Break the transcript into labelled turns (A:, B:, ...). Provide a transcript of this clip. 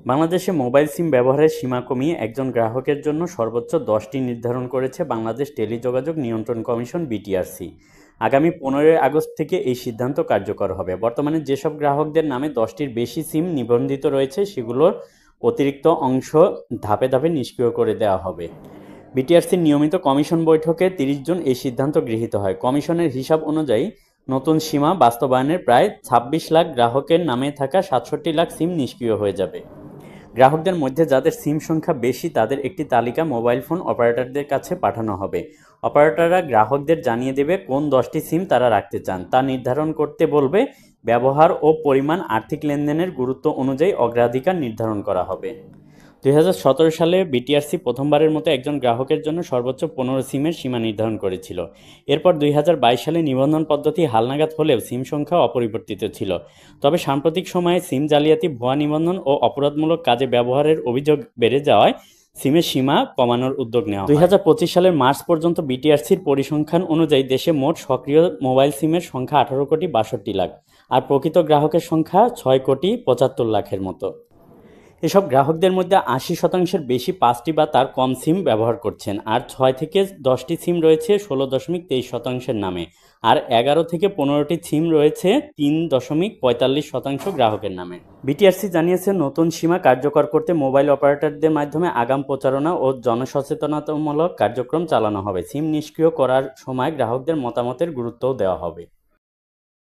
A: বাংলাদেশে মোবাইল সিম ব্যবহারের সীমা কমিয়ে একজন গ্রাহকের জন্য সর্বোচ্চ 10টি নির্ধারণ করেছে বাংলাদেশ টেলিযোগাযোগ নিয়ন্ত্রণ কমিশন বিটিআরসি। আগামী 15 আগস্ট থেকে এই সিদ্ধান্ত কার্যকর হবে। বর্তমানে যেসব গ্রাহকদের নামে 10টির বেশি সিম নিবন্ধিত রয়েছে সেগুলোর অতিরিক্ত অংশ ধাপে ধাপে নিষ্ক্রিয় করে দেওয়া হবে। বিটিআরসির নিয়মিত কমিশন বৈঠকে 30 জন এই সিদ্ধান্ত গৃহীত হয়। কমিশনের হিসাব অনুযায়ী নতুন সীমা বাস্তবায়নের প্রায় 26 লাখ গ্রাহকের নামে থাকা 67 লাখ সিম নিষ্ক্রিয় হয়ে যাবে। গ্রাহকদের মধ্যে যাদের সিম সংখ্যা বেশি তাদের একটি তালিকা মোবাইল ফোন অপারেটরদের কাছে পাঠানো হবে। অপারেটররা গ্রাহকদের জানিয়ে দেবে কোন 10টি সিম তারা রাখতে চান তা নির্ধারণ করতে বলবে। ব্যবহার ও পরিমাণ আর্থিক লেনদেনের গুরুত্ব অনুযায়ী অগ্রাধিকার নির্ধারণ করা হবে। 2017 সালে বিটিআরসি প্রথমবারের মতো একজন গ্রাহকের জন্য সর্বোচ্চ 15 সিমের সীমা নির্ধারণ করেছিল। এরপর 2022 সালে নিবন্ধন পদ্ধতি হালনাগাদ হলেও সিম সংখ্যা অপরিবর্তিত ছিল। তবে সাম্প্রতিক সময়ে সিম জালিয়াতি, ভুয়া নিবন্ধন ও অপরাধমূলক কাজে ব্যবহারের অভিযোগ বেড়ে যাওয়ায় সিমের সীমা কমানোর উদ্যোগ নেওয়া হয়। 2025 সালের মার্চ পর্যন্ত বিটিআরসির পরিসংখ্যান অনুযায়ী দেশে মোট সক্রিয় মোবাইল সিমের সংখ্যা 18,62,00,000 লাখ আর প্রকৃত গ্রাহকের সংখ্যা 6,75,00,000 লাখের মতো। এসব গ্রাহকদের মধ্যে 80%-এর বেশি 5টি বা তার কম সিম ব্যবহার করছেন, আর 6 থেকে 10টি সিম রয়েছে 16.23% নামে, আর 11 থেকে 15টি সিম রয়েছে 3.45% গ্রাহকের নামে। বিটিআরসি জানিয়েছে নতুন সীমা কার্যকর করতে মোবাইল অপারেটরদের মাধ্যমে আগাম প্রচারণা ও জনসচেতনতামূলক কার্যক্রম চালানো হবে। সিম নিষ্ক্রিয় করার সময় গ্রাহকদের মতামতের গুরুত্বও দেওয়া হবে।